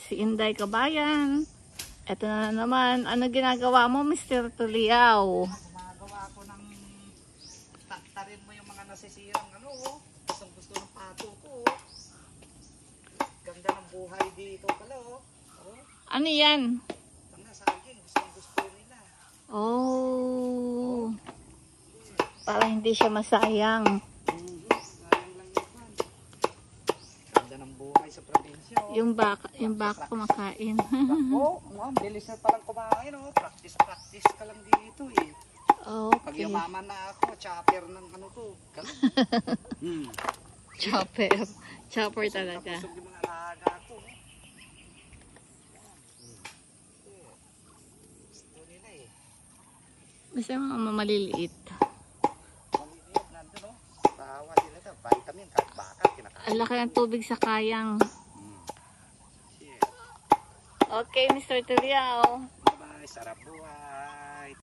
si Inday Kabayan. Ito na naman. Ano ginagawa mo, Mr. Tuliao? Gumagawa ko ng tarin mo yung mga nasisirang ano, oh. Gustong gusto ng pato ko. Oh. Ganda ng buhay dito pala, oh. Oh. Ano yan? Tanga sa akin, gustong gusto nila. Oh. Para hindi siya masayang. Sayang lang yun. Ganda ng buhay sa probinsya, oh. Yung baka kumakain. Oh, bilis na palang kumain, oh. Practice ka lang dito, eh. Pag Okay. yumaman na ako, chopper ng ano to. Chopper. Chopper talaga. Tapos yung mga alaga ko. Gusto nila eh. Basta mga maliliit. Maliliit nandun, oh. Bawa sila ito. Vitamin, kahit baka, kinakain. Ang laki ng tubig sa kayang. Yeah. Okay, Mr. Tuliao. Bye-bye, sarap buhay.